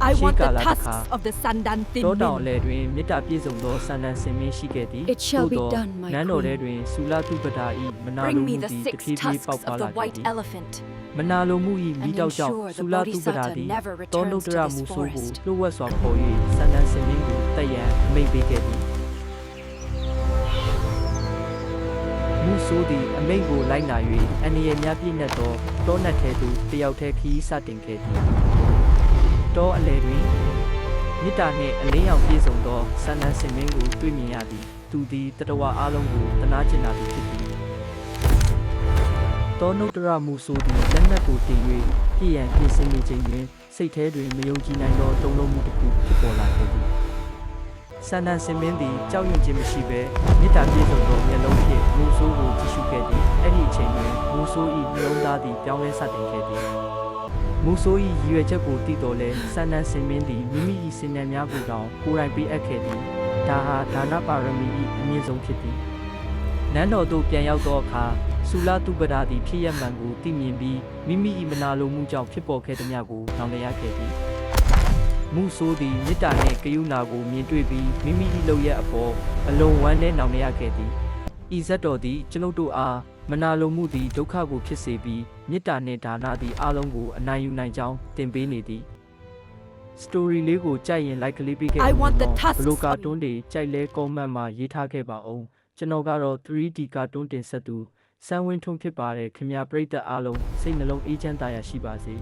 I ရှေး want ကာ the လတစ်ခါ tusks of the Sandan တောတောင် Thin အလယ်တွင်မေတ္တာပြည့်စုံသောဆန္ဒဆင်မင်းရှိခဲ့သည် It shall be သို့သော done, my နန်းတော်ထဲ queen. တွင်ဆူလာတုပဒါဤမနာလို Bring မှု me သည် the တ 6 ဖြည်းဖြည်းပေါက် tusks ပါ of လာ the ခဲ့ white သည် elephant. မနာလိုမှုဤမိတောက်ကြောင့် ensure the ဆူလာတုပဒါ Bodhisattva သည် never တော returns နုတ္တ to ရ this မူဆိုးကို forest. လှုပ်ဝက်စွာခေါ်၍ဆန္ဒဆင်မင်းကိုတက်ရန်အမိန့်ပေးခဲ့သည်မူဆိုးသည်အမိန့်ကိုလိုက်နာ၍အန္တရာယ်များပြည့်နှက်သောတောနက်ထဲသို့တယောက်တည်းခရီးစတင်ခဲ့သည်တောအလယ်တွင်မေတ္တာနှင့်အလင်းရောင်ပြည့်စုံသောဆန္ဒဆင်မင်းကိုတွေ့မြင်ရသည်သူသည်တတဝအားလုံးကိုတနာကျင်နာသည်ဖြစ်သည်တောနုတ္တရမူဆိုးသည်လက်နက်ကိုတင်၍ပြည်ရန်ပြင်ဆင်နေခြင်းတွင်စိတ်ထဲတွင်မယုံကြည်နိုင်သောတုန်လှုပ်မှုတစ်ခုဖြစ်ပေါ်လာခဲ့သည်ဆန္ဒဆင်မင်းသည်ကြောက်ရွံ့ခြင်းမရှိဘဲမေတ္တာပြည့်စုံသောမျက်လုံးဖြင့်မူဆိုးကိုကြည့်ရှုခဲ့သည်အဲ့ဒီအချိန်တွင်မူဆိုး၏နှလုံးသားသည်ပြောင်းလဲစတင်ခဲ့သည်မူဆိုး၏ရည်ရွယ်ချက်ကိုသိတော်လဲဆန္ဒဆင်မင်းသည်မိမိ၏စင်နံများကိုတောင်ကိုယ်တိုင်ပေးအပ်ခဲ့သည်ဒါဟာဒါနပါရမီ၏အမြင့်ဆုံးဖြစ်သည်နန်းတော်သို့ပြန်ရောက်သောအခါဆူလာတုပဒါသည်ဖြစ်ရမှန်ကိုသိမြင်ပြီးမိမိ၏မနာလိုမှုကြောင့်ဖြစ်ပေါ်ခဲ့သည်များကိုနောင်တရခဲ့သည်မူဆိုးသည်မေတ္တာနှင့်ကရုဏာကိုမြင်တွေ့ပြီးမိမိ၏လုပ်ရက်အပေါ်အလွန်ဝမ်းနည်းနောင်တရခဲ့သည်ဤဇတ်တော်သည်ကျွန်ုပ်တို့အားမနာလိုမှုသည်ဒုက္ခကိုဖြစ်စေပြီးမေတ္တာနှင့်ဒါနသည်အလုံးကိုအနိုင်ယူနိုင်ကြောင်းသင်ပေးနေသည်စတိုရီလေးကိုကြိုက်ရင် like ကလေးပေးခဲ့ I want the ဘ tusks လိုကာတွန်းတွေကြိုက်လဲ comment မှာရေးထားခဲ့ပါအောင်ကျွန်တော်ကတော့ 3D ကာတွန်းတင်ဆက်သူစမ်းဝင်းထွန်းဖြစ်ပါတယ်ခင်ဗျာပရိသတ်အားလုံးစိတ်နှလုံးအေးချမ်းသာရရှိပါစေ